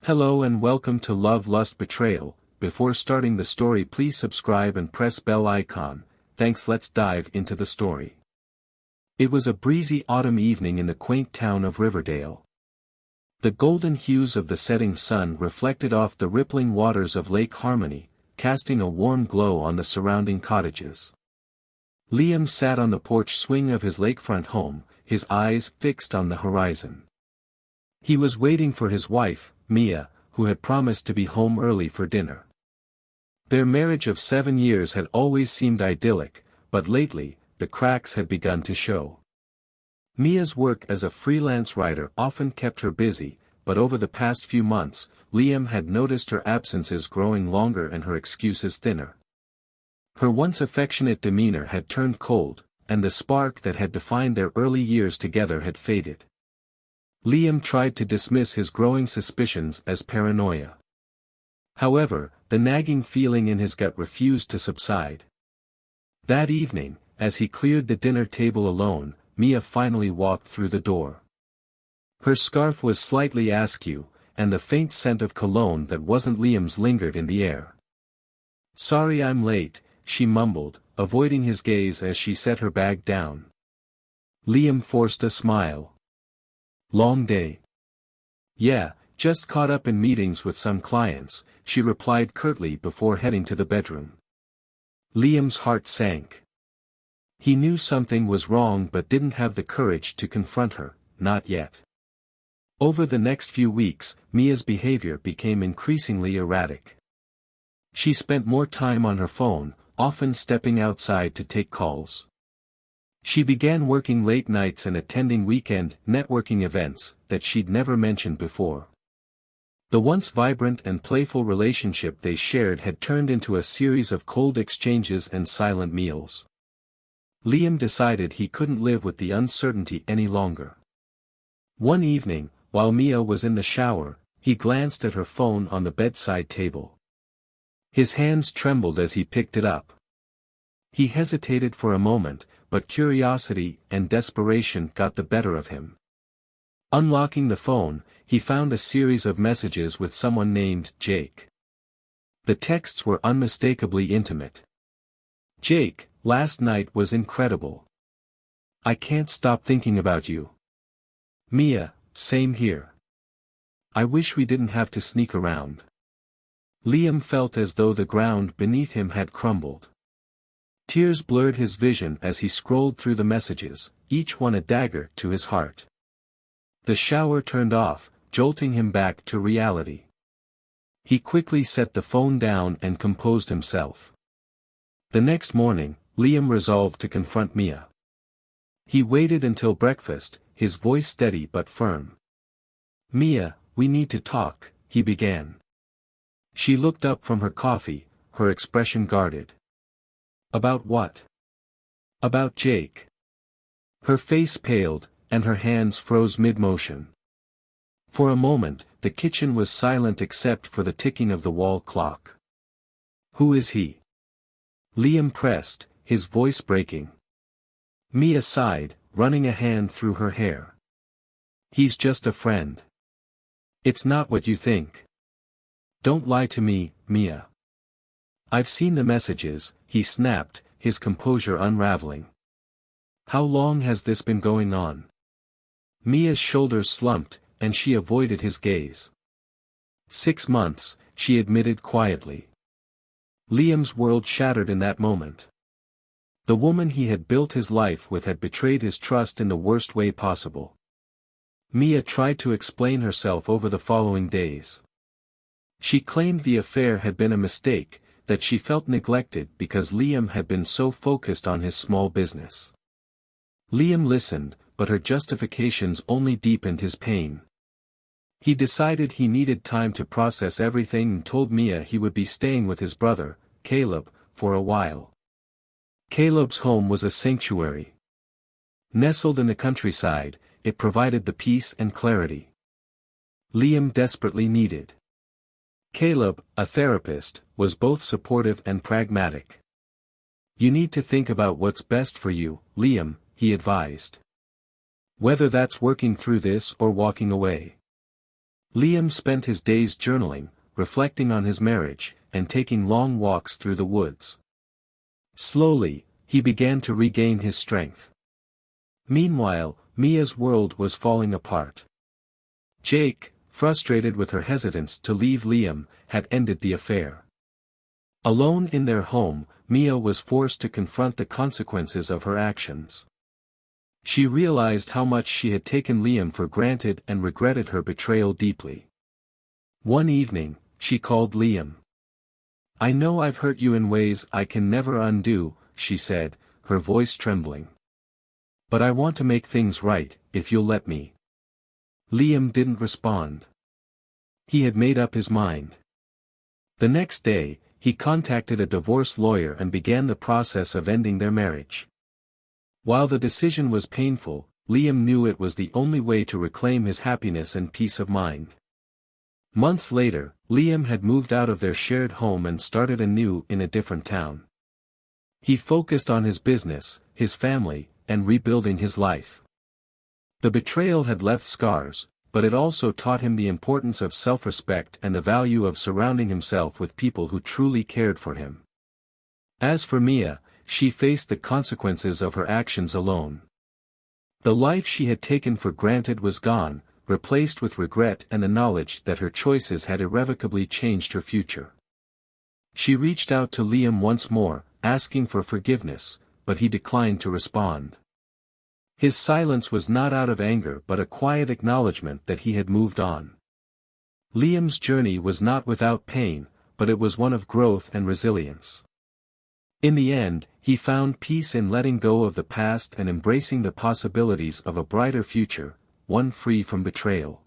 Hello and welcome to Love Lust Betrayal. Before starting the story, please subscribe and press bell icon. Thanks. Let's dive into the story. It was a breezy autumn evening in the quaint town of Riverdale. The golden hues of the setting sun reflected off the rippling waters of Lake Harmony, casting a warm glow on the surrounding cottages. Liam sat on the porch swing of his lakefront home, his eyes fixed on the horizon. He was waiting for his wife, Mia, who had promised to be home early for dinner. Their marriage of 7 years had always seemed idyllic, but lately, the cracks had begun to show. Mia's work as a freelance writer often kept her busy, but over the past few months, Liam had noticed her absences growing longer and her excuses thinner. Her once affectionate demeanor had turned cold, and the spark that had defined their early years together had faded. Liam tried to dismiss his growing suspicions as paranoia. However, the nagging feeling in his gut refused to subside. That evening, as he cleared the dinner table alone, Mia finally walked through the door. Her scarf was slightly askew, and the faint scent of cologne that wasn't Liam's lingered in the air. "Sorry I'm late," she mumbled, avoiding his gaze as she set her bag down. Liam forced a smile. "Long day?" "Yeah, just caught up in meetings with some clients," she replied curtly before heading to the bedroom. Liam's heart sank. He knew something was wrong but didn't have the courage to confront her, not yet. Over the next few weeks, Mia's behavior became increasingly erratic. She spent more time on her phone, often stepping outside to take calls. She began working late nights and attending weekend networking events that she'd never mentioned before. The once vibrant and playful relationship they shared had turned into a series of cold exchanges and silent meals. Liam decided he couldn't live with the uncertainty any longer. One evening, while Mia was in the shower, he glanced at her phone on the bedside table. His hands trembled as he picked it up. He hesitated for a moment, but curiosity and desperation got the better of him. Unlocking the phone, he found a series of messages with someone named Jake. The texts were unmistakably intimate. "Jake, last night was incredible. I can't stop thinking about you. Mia, same here. I wish we didn't have to sneak around." Liam felt as though the ground beneath him had crumbled. Tears blurred his vision as he scrolled through the messages, each one a dagger to his heart. The shower turned off, jolting him back to reality. He quickly set the phone down and composed himself. The next morning, Liam resolved to confront Mia. He waited until breakfast, his voice steady but firm. "Mia, we need to talk," he began. She looked up from her coffee, her expression guarded. "About what?" "About Jake." Her face paled, and her hands froze mid-motion. For a moment, the kitchen was silent except for the ticking of the wall clock. "Who is he?" Liam pressed, his voice breaking. Mia sighed, running a hand through her hair. "He's just a friend. It's not what you think. Don't lie to me, Mia." "I've seen the messages," he snapped, his composure unraveling. "How long has this been going on?" Mia's shoulders slumped, and she avoided his gaze. 6 months, she admitted quietly. Liam's world shattered in that moment. The woman he had built his life with had betrayed his trust in the worst way possible. Mia tried to explain herself over the following days. She claimed the affair had been a mistake, that she felt neglected because Liam had been so focused on his small business. Liam listened, but her justifications only deepened his pain. He decided he needed time to process everything and told Mia he would be staying with his brother, Caleb, for a while. Caleb's home was a sanctuary. Nestled in the countryside, it provided the peace and clarity Liam desperately needed. Caleb, a therapist, was both supportive and pragmatic. "You need to think about what's best for you, Liam," he advised. "Whether that's working through this or walking away." Liam spent his days journaling, reflecting on his marriage, and taking long walks through the woods. Slowly, he began to regain his strength. Meanwhile, Mia's world was falling apart. Jake, frustrated with her hesitance to leave Liam, had ended the affair. Alone in their home, Mia was forced to confront the consequences of her actions. She realized how much she had taken Liam for granted and regretted her betrayal deeply. One evening, she called Liam. "I know I've hurt you in ways I can never undo," she said, her voice trembling. "But I want to make things right, if you'll let me." Liam didn't respond. He had made up his mind. The next day, he contacted a divorce lawyer and began the process of ending their marriage. While the decision was painful, Liam knew it was the only way to reclaim his happiness and peace of mind. Months later, Liam had moved out of their shared home and started anew in a different town. He focused on his business, his family, and rebuilding his life. The betrayal had left scars, but it also taught him the importance of self-respect and the value of surrounding himself with people who truly cared for him. As for Mia, she faced the consequences of her actions alone. The life she had taken for granted was gone, replaced with regret and the knowledge that her choices had irrevocably changed her future. She reached out to Liam once more, asking for forgiveness, but he declined to respond. His silence was not out of anger but a quiet acknowledgement that he had moved on. Liam's journey was not without pain, but it was one of growth and resilience. In the end, he found peace in letting go of the past and embracing the possibilities of a brighter future, one free from betrayal.